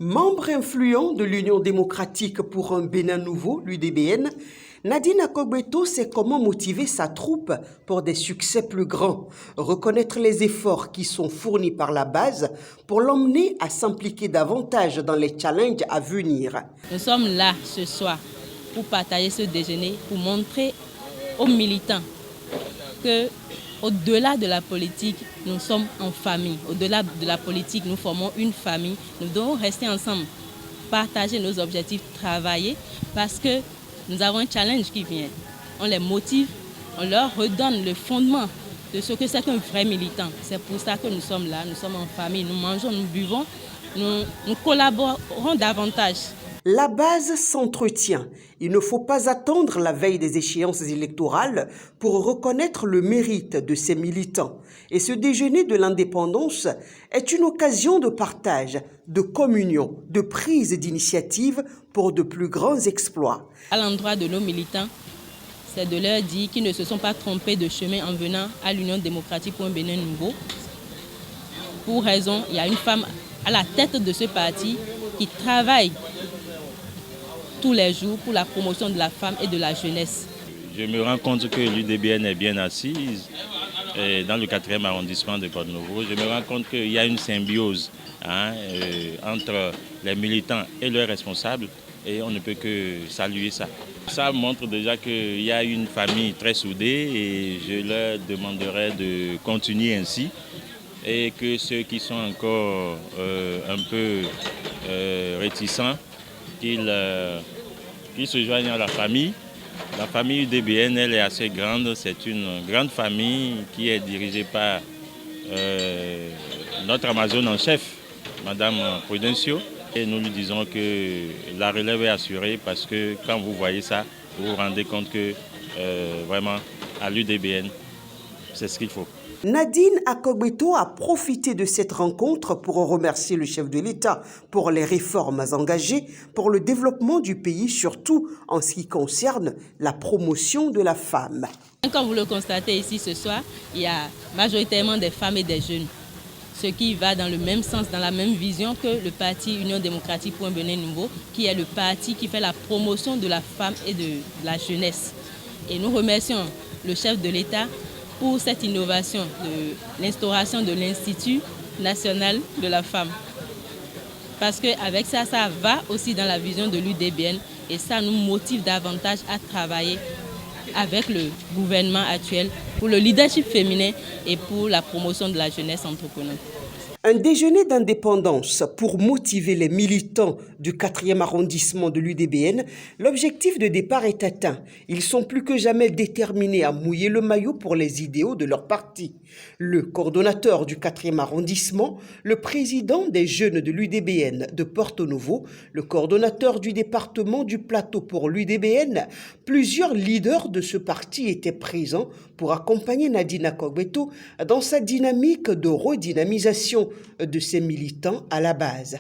Membre influent de l'Union démocratique pour un Bénin nouveau, l'UDBN, Nadine Akogbeto sait comment motiver sa troupe pour des succès plus grands, reconnaître les efforts qui sont fournis par la base pour l'emmener à s'impliquer davantage dans les challenges à venir. Nous sommes là ce soir pour partager ce déjeuner, pour montrer aux militants que au-delà de la politique, nous sommes en famille. Au-delà de la politique, nous formons une famille. Nous devons rester ensemble, partager nos objectifs, travailler, parce que nous avons un challenge qui vient. On les motive, on leur redonne le fondement de ce que c'est qu'un vrai militant. C'est pour ça que nous sommes là, nous sommes en famille, nous mangeons, nous buvons, nous collaborons davantage. La base s'entretient. Il ne faut pas attendre la veille des échéances électorales pour reconnaître le mérite de ces militants. Et ce déjeuner de l'indépendance est une occasion de partage, de communion, de prise d'initiative pour de plus grands exploits. À l'endroit de nos militants, c'est de leur dire qu'ils ne se sont pas trompés de chemin en venant à l'Union démocratique pour un Bénin nouveau. Pour raison, il y a une femme à la tête de ce parti qui travaille tous les jours pour la promotion de la femme et de la jeunesse. Je me rends compte que l'UDBN est bien assise dans le 4e arrondissement de Porto-Novo. Je me rends compte qu'il y a une symbiose entre les militants et leurs responsables et on ne peut que saluer ça. Ça montre déjà qu'il y a une famille très soudée et je leur demanderai de continuer ainsi et que ceux qui sont encore un peu réticents, qu'ils se joignent à la famille. La famille UDBN, elle est assez grande. C'est une grande famille qui est dirigée par notre Amazone en chef, Madame Prudencio. Et nous lui disons que la relève est assurée parce que quand vous voyez ça, vous vous rendez compte que vraiment, à l'UDBN, c'est ce qu'il faut. Nadine Akogbeto a profité de cette rencontre pour remercier le chef de l'État pour les réformes engagées pour le développement du pays, surtout en ce qui concerne la promotion de la femme. Comme vous le constatez ici ce soir, il y a majoritairement des femmes et des jeunes, ce qui va dans le même sens, dans la même vision que le parti Union démocratique pour un Bénin nouveau, qui est le parti qui fait la promotion de la femme et de la jeunesse. Et nous remercions le chef de l'État pour cette innovation de l'instauration de l'Institut national de la femme. Parce qu'avec ça, ça va aussi dans la vision de l'UDBN et ça nous motive davantage à travailler avec le gouvernement actuel pour le leadership féminin et pour la promotion de la jeunesse entrepreneur. Un déjeuner d'indépendance pour motiver les militants du 4e arrondissement de l'UDBN. L'objectif de départ est atteint. Ils sont plus que jamais déterminés à mouiller le maillot pour les idéaux de leur parti. Le coordonnateur du 4e arrondissement, le président des jeunes de l'UDBN de Porto-Novo, le coordonnateur du département du Plateau pour l'UDBN, plusieurs leaders de ce parti étaient présents pour accompagner Nadine Akogbeto dans sa dynamique de redynamisation de ses militants à la base.